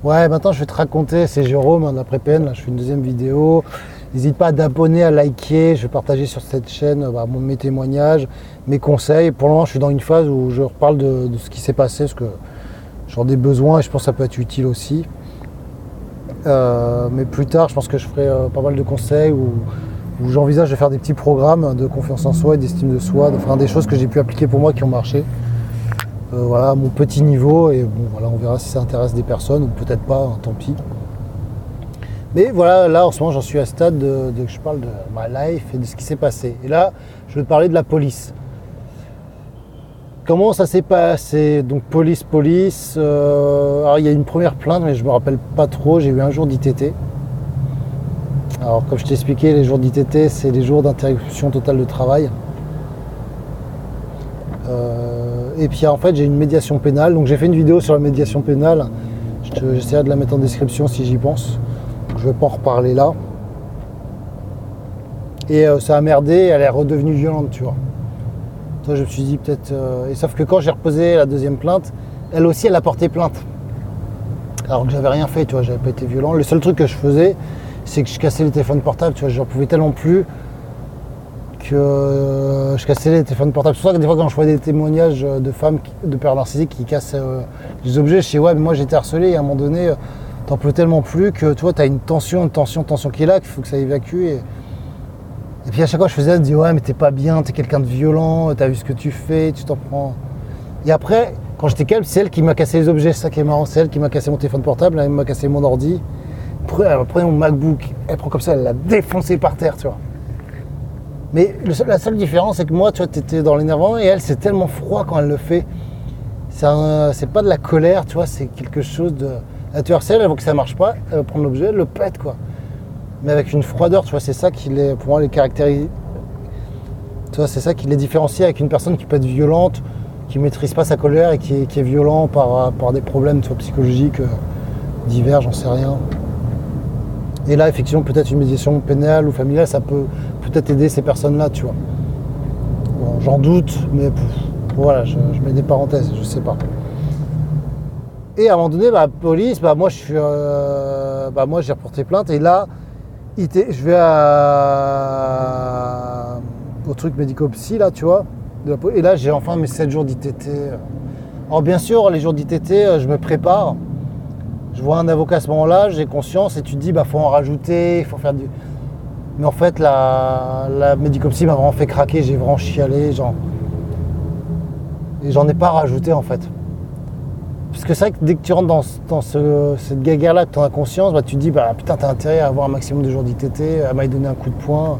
Ouais, maintenant je vais te raconter, c'est Jérôme, d'après PN, là je fais une deuxième vidéo. N'hésite pas à t'abonner, à liker, je vais partager sur cette chaîne mes témoignages, mes conseils. Pour le moment je suis dans une phase où je reparle de ce qui s'est passé, parce que j'en ai besoin et je pense que ça peut être utile aussi. Mais plus tard je pense que je ferai pas mal de conseils où j'envisage de faire des petits programmes de confiance en soi et d'estime de soi, de faire des choses que j'ai pu appliquer pour moi qui ont marché. Voilà, à mon petit niveau, et bon voilà, on verra si ça intéresse des personnes ou peut-être pas, hein, tant pis. Mais voilà, là en ce moment j'en suis à ce stade de je parle de my life et de ce qui s'est passé. Et là, je vais te parler de la police. Comment ça s'est passé? Donc police. Alors il y a une première plainte, mais je me rappelle pas trop, j'ai eu un jour d'ITT. Alors comme je t'ai expliqué, les jours d'ITT, c'est les jours d'interruption totale de travail. Et puis en fait j'ai une médiation pénale, donc j'ai fait une vidéo sur la médiation pénale, j'essaierai de la mettre en description si j'y pense, donc, je ne vais pas en reparler là. Et ça a merdé, elle est redevenue violente, tu vois. Toi je me suis dit peut-être... Et sauf que quand j'ai reposé la deuxième plainte, elle aussi elle a porté plainte. Alors que j'avais rien fait, tu vois, j'avais pas été violent. Le seul truc que je faisais, c'est que je cassais les téléphones portables, tu vois, j'en pouvais tellement plus que je cassais les téléphones portables. C'est pour ça que des fois quand je vois des témoignages de femmes, de pères narcissiques qui cassent des objets, je sais ouais mais moi j'étais harcelé et à un moment donné t'en peux tellement plus que tu vois t'as une tension qui est là, qu'il faut que ça évacue et puis à chaque fois je faisais, elle me dit ouais mais t'es pas bien, t'es quelqu'un de violent, t'as vu ce que tu fais, tu t'en prends. Et après quand j'étais calme, c'est elle qui m'a cassé les objets, c'est ça qui est marrant, c'est elle qui m'a cassé mon téléphone portable, elle m'a cassé mon ordi, elle prenait mon MacBook, elle prend comme ça, elle l'a défoncé par terre, tu vois. Mais la seule différence, c'est que moi, tu vois, t'étais dans l'énervement et elle, c'est tellement froid quand elle le fait. C'est pas de la colère, tu vois, c'est quelque chose de... Elle te harcèle, elle voit que ça marche pas, elle va prendre l'objet, elle le pète, quoi. Mais avec une froideur, tu vois, c'est ça qui les, pour moi, les caractérise. Tu vois, c'est ça qui les différencie avec une personne qui peut être violente, qui maîtrise pas sa colère et qui est violent par des problèmes, tu vois, psychologiques divers, j'en sais rien. Et là, effectivement, peut-être une médiation pénale ou familiale, ça peut peut-être aider ces personnes-là, tu vois. Bon, j'en doute, mais voilà, je mets des parenthèses, je sais pas. Et à un moment donné, police, moi, moi, j'ai reporté plainte. Et là, je vais au truc médico-psy, là, tu vois. Et là, j'ai enfin mes 7 jours d'ITT. Alors, bien sûr, les jours d'ITT, je me prépare. Je vois un avocat à ce moment-là, j'ai conscience et tu te dis, faut en rajouter, il faut faire du... Mais en fait, la médicopsie m'a vraiment fait craquer, j'ai vraiment chialé, et j'en ai pas rajouté en fait. Parce que c'est vrai que dès que tu rentres dans cette guéguerre-là, que tu en as conscience, tu te dis, putain, t'as intérêt à avoir un maximum de jours d'ITT, elle m'a donné un coup de poing.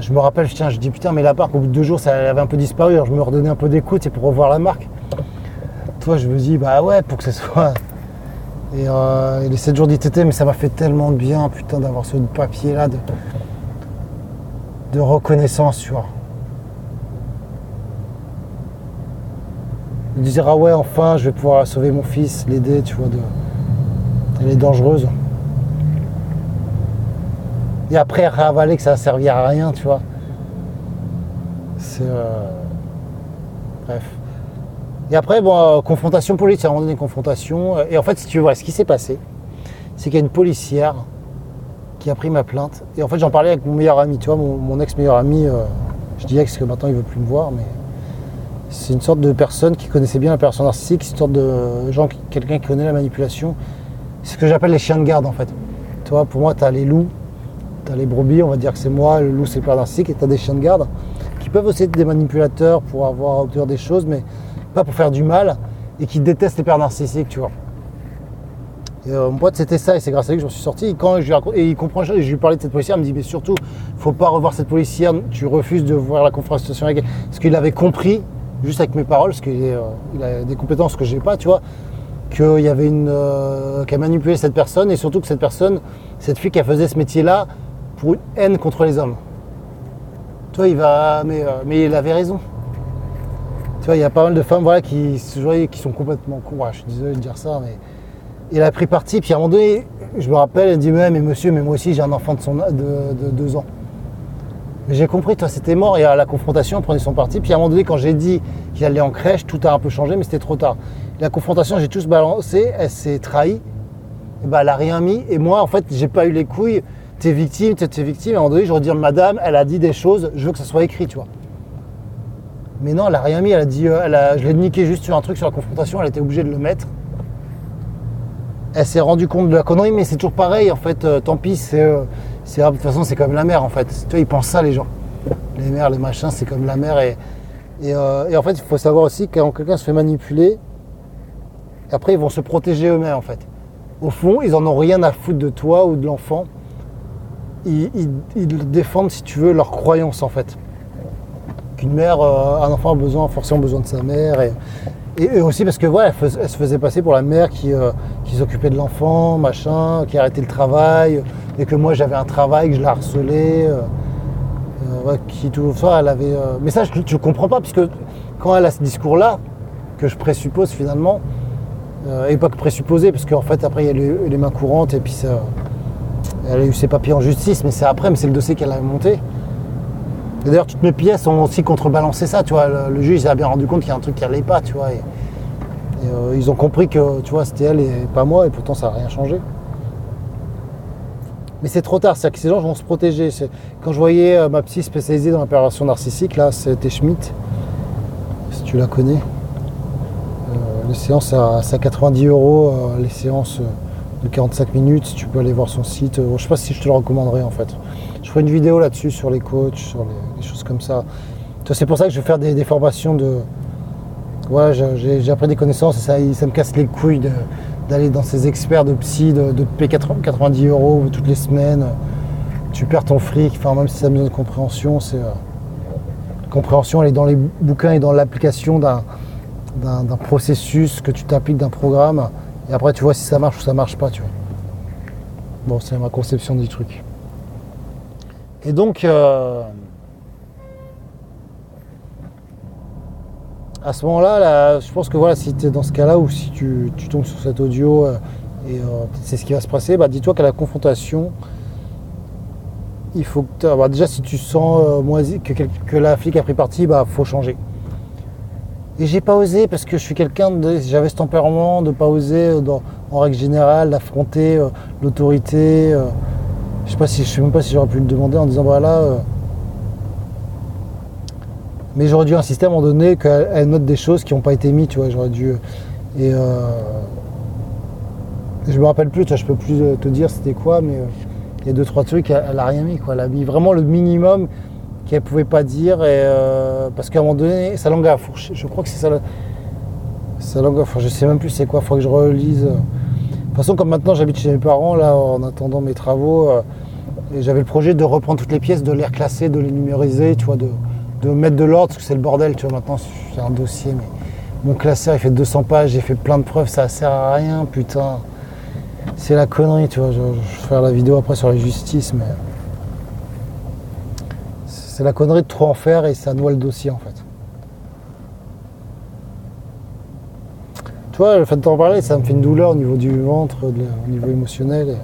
Je me rappelle, je dis, putain, mais la marque, au bout de 2 jours, ça avait un peu disparu, alors je me redonnais un peu d'écoute, c'est pour revoir la marque. Toi, je me dis, ouais, pour que ce soit... Et les 7 jours d'ITT, mais ça m'a fait tellement de bien, putain, d'avoir ce papier-là de reconnaissance, tu vois. De dire, ah ouais, enfin, je vais pouvoir sauver mon fils, l'aider, tu vois, elle est dangereuse. Et après, réavaler que ça a servi à rien, tu vois. C'est... Bref. Et après, confrontation police, à un moment donné, confrontation. Et en fait, si tu veux, voilà, ce qui s'est passé, c'est qu'il y a une policière qui a pris ma plainte. Et en fait, j'en parlais avec mon meilleur ami, tu vois, mon ex-meilleur ami. Je dis ex parce que maintenant, il ne veut plus me voir, mais c'est une sorte de personne qui connaissait bien la personne narcissique, c'est une sorte de quelqu'un qui connaît la manipulation. C'est ce que j'appelle les chiens de garde, en fait. Tu vois, pour moi, tu as les loups, tu as les brebis, on va dire que c'est moi, le loup, c'est le père narcissique, et tu as des chiens de garde qui peuvent aussi être des manipulateurs pour avoir à obtenir des choses, mais pas pour faire du mal, et qui détestent les pères narcissiques, tu vois. Et mon pote, c'était ça, et c'est grâce à lui que je m'en suis sorti. Et il comprend, je lui parlais de cette policière, il me dit, mais surtout, il ne faut pas revoir cette policière, tu refuses de voir la confrontation avec elle. Parce qu'il avait compris, juste avec mes paroles, parce qu'il a des compétences que je n'ai pas, tu vois, qu'il y avait qu'elle manipulait cette personne, et surtout que cette fille qui faisait ce métier-là, pour une haine contre les hommes. Tu vois, mais il avait raison. Tu vois, il y a pas mal de femmes qui sont complètement cons. Je suis désolé de dire ça, mais il a pris parti. Puis à un moment donné, je me rappelle, elle dit mais monsieur, mais moi aussi j'ai un enfant de 2 ans. Mais j'ai compris, toi, c'était mort. Et à la confrontation, on prenait son parti. Puis à un moment donné, quand j'ai dit qu'il allait en crèche, tout a un peu changé, mais c'était trop tard. La confrontation, j'ai tous balancé, elle s'est trahie. Et bah, elle a rien mis. Et moi, en fait, j'ai pas eu les couilles. T'es victime. À un moment donné, j'aurais dit, madame, elle a dit des choses, je veux que ça soit écrit, tu vois. Mais non, elle a rien mis. Elle a dit, je l'ai niqué juste sur un truc sur la confrontation, elle était obligée de le mettre. Elle s'est rendue compte de la connerie, mais c'est toujours pareil, en fait. Tant pis, de toute façon, c'est comme la mer, en fait. Tu vois, ils pensent ça, les gens. Les mers, les machins, c'est comme la mer. Et en fait, il faut savoir aussi que quand quelqu'un se fait manipuler, après, ils vont se protéger eux-mêmes, en fait. Au fond, ils en ont rien à foutre de toi ou de l'enfant. Ils défendent, si tu veux, leur croyance, en fait. Qu'une mère, un enfant a forcément besoin de sa mère. Et aussi parce que voilà, elle se faisait passer pour la mère qui s'occupait de l'enfant, machin, qui arrêtait le travail, et que moi j'avais un travail, que je la harcelais, qui tout ça, elle avait. Mais ça, je ne comprends pas, puisque quand elle a ce discours-là, que je présuppose finalement, et pas que présupposer, parce qu'en fait après il y a les mains courantes, et puis ça, elle a eu ses papiers en justice, mais c'est après, mais c'est le dossier qu'elle a monté. Et d'ailleurs, toutes mes pièces ont aussi contrebalancé ça, tu vois. Le juge il a bien rendu compte qu'il y a un truc qui n'allait pas, tu vois. Et ils ont compris que, tu vois, c'était elle et pas moi, et pourtant ça n'a rien changé. Mais c'est trop tard, c'est-à-dire que ces gens vont se protéger. Quand je voyais ma psy spécialisée dans la perversion narcissique, là, c'était Schmitt, si tu la connais. Les séances c'est à 90 €, les séances de 45 minutes, tu peux aller voir son site. Je sais pas si je te le recommanderais en fait. Je ferai une vidéo là-dessus sur les coachs, sur les choses comme ça. C'est pour ça que je vais faire des formations de... Ouais, j'ai appris des connaissances et ça me casse les couilles d'aller dans ces experts de psy, de te payer 90 € toutes les semaines. Tu perds ton fric, enfin, même si ça a besoin de compréhension, compréhension, elle est dans les bouquins et dans l'application d'un processus que tu t'appliques d'un programme. Et après, tu vois si ça marche ou ça marche pas, tu vois. Bon, c'est ma conception du truc. Et donc, à ce moment-là, je pense que voilà, si tu es dans ce cas-là ou si tu tombes sur cet audio et c'est ce qui va se passer, bah, dis-toi qu'à la confrontation, il faut que bah, déjà si tu sens que la flic a pris parti, bah faut changer. Et j'ai pas osé parce que je suis j'avais ce tempérament de pas oser en règle générale d'affronter l'autorité. Je sais même pas si j'aurais pu le demander en disant voilà. Mais j'aurais dû insister à un moment donné qu'elle note des choses qui n'ont pas été mises, tu vois. J'aurais dû. Et je me rappelle plus, tu vois, je peux plus te dire c'était quoi, mais il y a 2-3 trucs, elle a rien mis, quoi. Elle a mis vraiment le minimum qu'elle pouvait pas dire, parce qu'à un moment donné, sa langue a fourché. Je crois que c'est ça. Sa langue, enfin, je sais même plus c'est quoi, il faudrait que je relise. De toute façon, comme maintenant j'habite chez mes parents, là, en attendant mes travaux, et j'avais le projet de reprendre toutes les pièces, de les reclasser, de les numériser, tu vois, de mettre de l'ordre, parce que c'est le bordel, tu vois, maintenant c'est un dossier, mais mon classeur il fait 200 pages, j'ai fait plein de preuves, ça sert à rien, putain. C'est la connerie, tu vois, je vais faire la vidéo après sur la justice, mais c'est la connerie de trop en faire et ça noie le dossier en fait. Tu vois, le fait de t'en parler, ça me fait une douleur au niveau du ventre, au niveau émotionnel.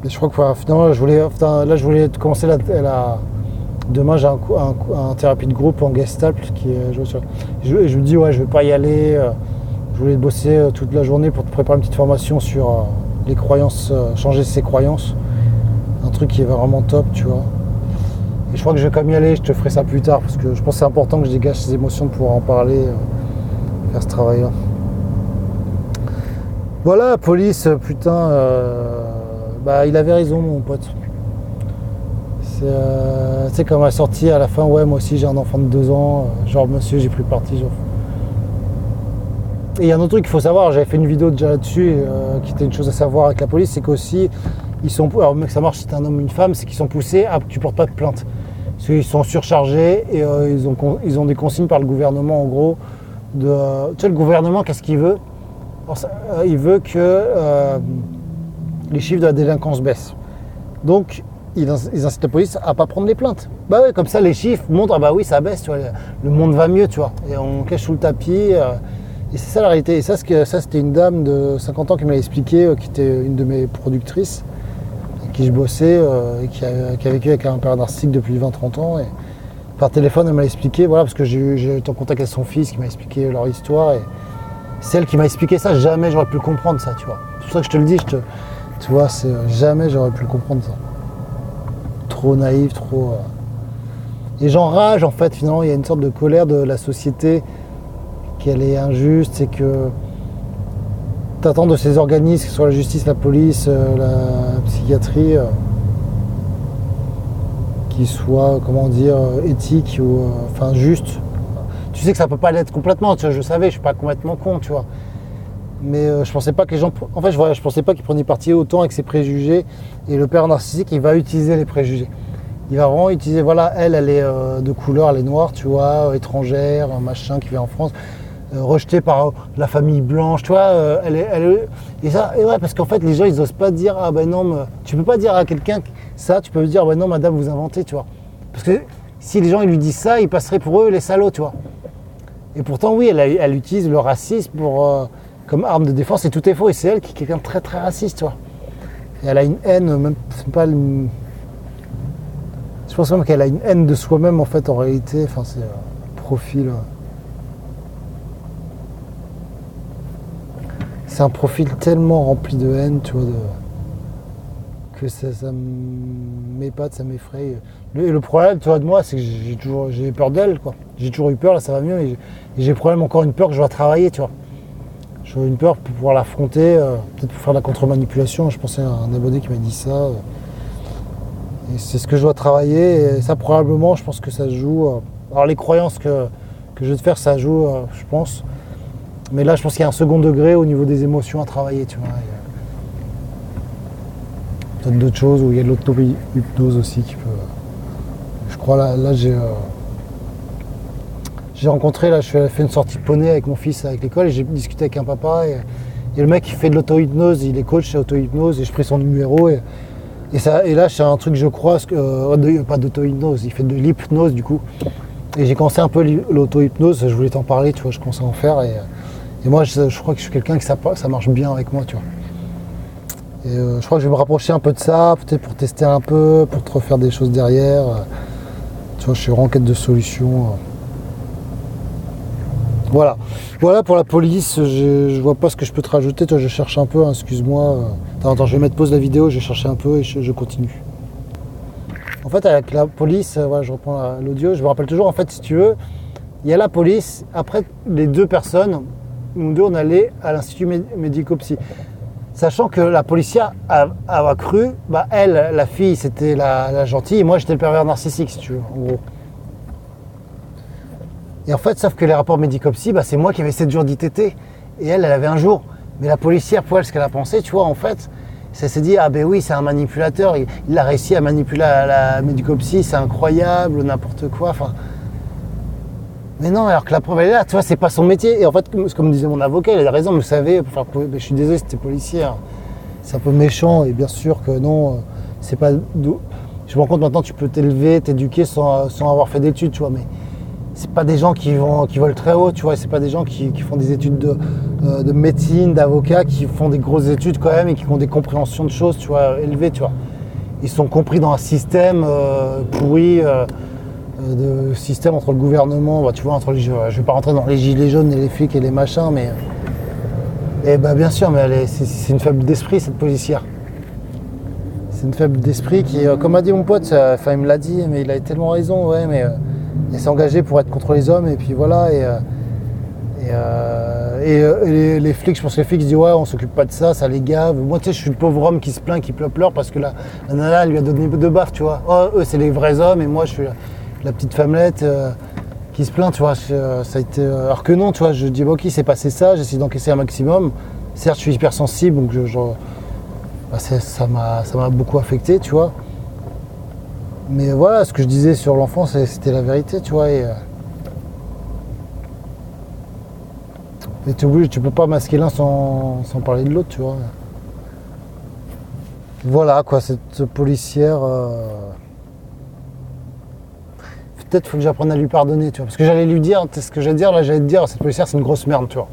Et je crois que finalement, je voulais commencer demain, j'ai un thérapie de groupe en Gestalt je me dis, ouais, je vais pas y aller. Je voulais bosser toute la journée pour te préparer une petite formation sur les croyances, changer ses croyances. Un truc qui est vraiment top, tu vois. Et je crois que je vais quand même y aller, je te ferai ça plus tard, parce que je pense que c'est important que je dégage ces émotions de pouvoir en parler, faire ce travail-là. Voilà, police, putain, bah il avait raison mon pote. Tu sais, quand elle m'a sorti à la fin, ouais, moi aussi j'ai un enfant de 2 ans, genre monsieur, j'ai pris parti. Genre. Et il y a un autre truc qu'il faut savoir, j'avais fait une vidéo déjà là-dessus, qui était une chose à savoir avec la police, c'est qu'aussi, alors mec, ça marche si t'es un homme ou une femme, c'est qu'ils sont poussés à que tu portes pas de plainte. Parce qu'ils sont surchargés et ils ont des consignes par le gouvernement en gros. Tu sais, le gouvernement, qu'est-ce qu'il veut ? Il veut que les chiffres de la délinquance baissent. Donc, ils incitent la police à pas prendre les plaintes. Bah ouais, comme ça, les chiffres montrent, ah bah oui, ça baisse, tu vois, le monde va mieux, tu vois. Et on cache sous le tapis. Et c'est ça la réalité. Et ça, c'était une dame de 50 ans qui m'a expliqué, qui était une de mes productrices, avec qui je bossais, et qui a vécu avec un père narcissique depuis 20-30 ans. Et par téléphone, elle m'a expliqué, voilà, parce que j'ai été en contact avec son fils qui m'a expliqué leur histoire. Et celle qui m'a expliqué ça, jamais j'aurais pu le comprendre, ça, tu vois. C'est pour ça que je te le dis, tu vois, jamais j'aurais pu le comprendre, ça. Trop naïf, trop... Et j'enrage, en fait, finalement, il y a une sorte de colère de la société, qu'elle est injuste, c'est que t'attends de ces organismes, que ce soit la justice, la police, la psychiatrie, qu'ils soient, comment dire, éthiques ou enfin justes. Tu sais que ça peut pas l'être complètement, tu vois, je savais, je suis pas complètement con, tu vois. Mais je pensais pas que les gens, en fait, je pensais pas qu'ils prenaient parti autant avec ses préjugés. Et le père narcissique, il va utiliser les préjugés. Il va vraiment utiliser, voilà, elle est de couleur, elle est noire, tu vois, étrangère, un machin qui vient en France, rejetée par la famille blanche, tu vois, et ça, et ouais, parce qu'en fait, les gens, ils osent pas dire, ah ben non, tu peux pas dire à quelqu'un ça, tu peux dire, ben non, madame, vous inventez, tu vois. Parce que si les gens, ils lui disent ça, ils passeraient pour eux les salauds, tu vois. Et pourtant, oui, elle utilise le racisme comme arme de défense, et tout est faux, et c'est elle qui est quelqu'un de très, très raciste, tu vois. Et elle a une haine, même pas... Je pense même qu'elle a une haine de soi-même en fait en réalité, enfin c'est un profil. C'est un profil tellement rempli de haine, tu vois, que ça m'épate, ça m'effraie. Et le problème, tu vois, de moi, c'est que j'ai peur d'elle, quoi. J'ai toujours eu peur, là ça va mieux, et j'ai problème encore une peur que je dois travailler, tu vois. J'ai une peur pour pouvoir l'affronter, peut-être pour faire de la contre-manipulation. Je pensais à un abonné qui m'a dit ça. Et c'est ce que je dois travailler, et ça probablement, je pense que ça joue. Alors les croyances que je vais te faire, ça joue, je pense. Mais là, je pense qu'il y a un second degré au niveau des émotions à travailler, tu vois. Peut-être d'autres choses, où il y a de l'auto-hypnose aussi qui peut... Je crois, là j'ai rencontré, là, je fait une sortie poney avec mon fils avec l'école, et j'ai discuté avec un papa, et le mec qui fait de l'auto-hypnose, il est coach chez auto-hypnose, et je pris son numéro, et là, c'est un truc, je crois, pas d'auto-hypnose, il fait de l'hypnose du coup. Et j'ai commencé un peu l'auto-hypnose, je voulais t'en parler, tu vois, je commençais à en faire. Et moi, je crois que je suis quelqu'un que ça marche bien avec moi, tu vois. Et je crois que je vais me rapprocher un peu de ça, peut-être pour tester un peu, pour te refaire des choses derrière. Tu vois, je suis en quête de solutions. Voilà. Voilà pour la police, je vois pas ce que je peux te rajouter, toi je cherche un peu, hein, excuse-moi. Attends, je vais mettre pause la vidéo, je vais chercher un peu et je continue. En fait, avec la police, voilà, je reprends l'audio, je me rappelle toujours, en fait, si tu veux, il y a la police, après les deux personnes, nous deux, on allait à l'institut médico-psy. Sachant que la policière a cru, bah elle, la fille, c'était la gentille, et moi j'étais le pervers narcissique, si tu veux, en gros. Et en fait, sauf que les rapports médico-psy, bah, c'est moi qui avais 7 jours d'ITT, et elle avait un jour. Mais la policière, pour elle, ce qu'elle a pensé, tu vois, en fait, ça s'est dit, ah ben oui, c'est un manipulateur, il a réussi à manipuler la médico-psy, c'est incroyable, n'importe quoi, enfin... Mais non, alors que la preuve elle est là, tu vois, c'est pas son métier. Et en fait, comme disait mon avocat, il a raison, vous savez, je suis désolé, c'était policier, hein. C'est un peu méchant, et bien sûr que non, c'est pas... Je me rends compte maintenant, tu peux t'élever, t'éduquer sans avoir fait d'études, tu vois, mais c'est pas des gens qui volent très haut, tu vois, c'est pas des gens qui font des études de médecine, d'avocat, qui font des grosses études quand même, et qui ont des compréhensions de choses, tu vois, élevées, tu vois. Ils sont compris dans un système pourri, de système entre le gouvernement, bah, tu vois, je vais pas rentrer dans les gilets jaunes et les flics et les machins, mais bah, bien sûr, mais c'est une faible d'esprit, cette policière. C'est une faible d'esprit qui, comme a dit mon pote, enfin il me l'a dit, mais il a tellement raison, ouais, mais elle s'est engagée pour être contre les hommes, et puis voilà, et les flics, je pense que les flics se disent ouais, on s'occupe pas de ça, ça les gave. Moi, tu sais, je suis le pauvre homme qui se plaint, qui pleure parce que la nana lui a donné deux baffes, tu vois. Oh, eux, c'est les vrais hommes, et moi, je suis la petite femmelette qui se plaint, tu vois. Ça a été, alors que non, tu vois, je dis bah, ok, c'est passé ça, j'essaie d'encaisser un maximum. Certes, je suis hypersensible, donc bah, ça m'a beaucoup affecté, tu vois. Mais voilà, ce que je disais sur l'enfant, c'était la vérité, tu vois. Et tu peux pas masquer l'un sans parler de l'autre, tu vois. Voilà, quoi, cette policière... Peut-être faut que j'apprenne à lui pardonner, tu vois. Parce que j'allais lui dire, ce que j'allais dire, là, j'allais te dire, cette policière, c'est une grosse merde, tu vois.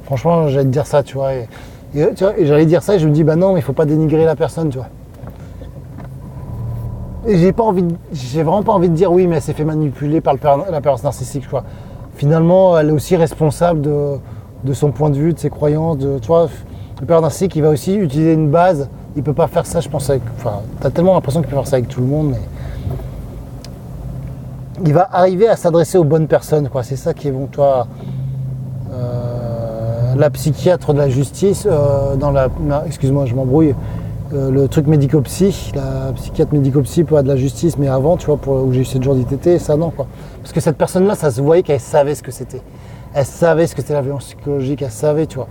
Franchement, j'allais te dire ça, tu vois. Et j'allais dire ça, et je me dis, bah non, mais il faut pas dénigrer la personne, tu vois. Et j'ai vraiment pas envie de dire oui, mais elle s'est fait manipuler par la personne narcissique, quoi. Finalement, elle est aussi responsable de son point de vue, de ses croyances, tu vois. Le père narcissique, il va aussi utiliser une base. Il peut pas faire ça, je pense, t'as tellement l'impression qu'il peut faire ça avec tout le monde, mais il va arriver à s'adresser aux bonnes personnes, quoi. C'est ça qui est bon, toi. La psychiatre de la justice, excuse-moi, je m'embrouille. Le truc médico-psy, la psychiatre médico-psy peut avoir de la justice, mais avant, tu vois, où j'ai eu 7 jours d'ITT, ça non, quoi. Parce que cette personne-là, ça se voyait qu'elle savait ce que c'était. Elle savait ce que c'était la violence psychologique, elle savait, tu vois.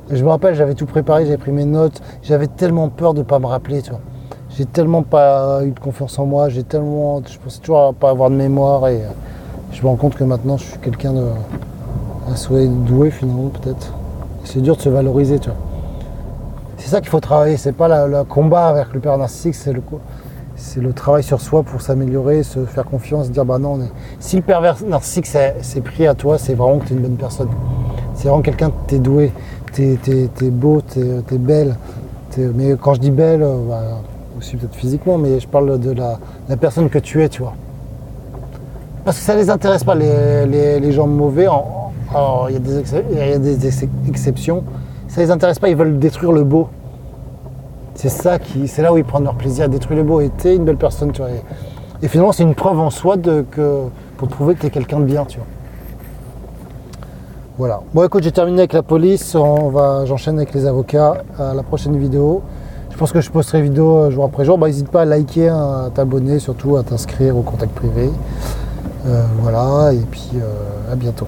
Et je me rappelle, j'avais tout préparé, j'avais pris mes notes, j'avais tellement peur de ne pas me rappeler, tu vois. J'ai tellement pas eu de confiance en moi, je pensais toujours à pas avoir de mémoire, et je me rends compte que maintenant, je suis quelqu'un de assez doué, finalement, peut-être. C'est dur de se valoriser, tu vois. C'est ça qu'il faut travailler, c'est pas le combat avec le père narcissique, c'est le travail sur soi pour s'améliorer, se faire confiance, se dire bah non, si le pervers narcissique s'est pris à toi, c'est vraiment que tu es une bonne personne. C'est vraiment quelqu'un que tu es doué, tu es beau, tu es belle. Mais quand je dis belle, aussi peut-être physiquement, mais je parle de la personne que tu es, tu vois. Parce que ça les intéresse pas, les gens mauvais, alors il y a des exceptions. Ça les intéresse pas, ils veulent détruire le beau. C'est là où ils prennent leur plaisir à détruire le beau. Et t'es une belle personne, tu vois. Et finalement, c'est une preuve en soi pour prouver que t'es quelqu'un de bien, tu vois. Voilà. Bon, écoute, j'ai terminé avec la police. J'enchaîne avec les avocats à la prochaine vidéo. Je pense que je posterai vidéo jour après jour. N'hésite pas à liker, à t'abonner, surtout à t'inscrire au contact privé. Voilà. Et puis, à bientôt.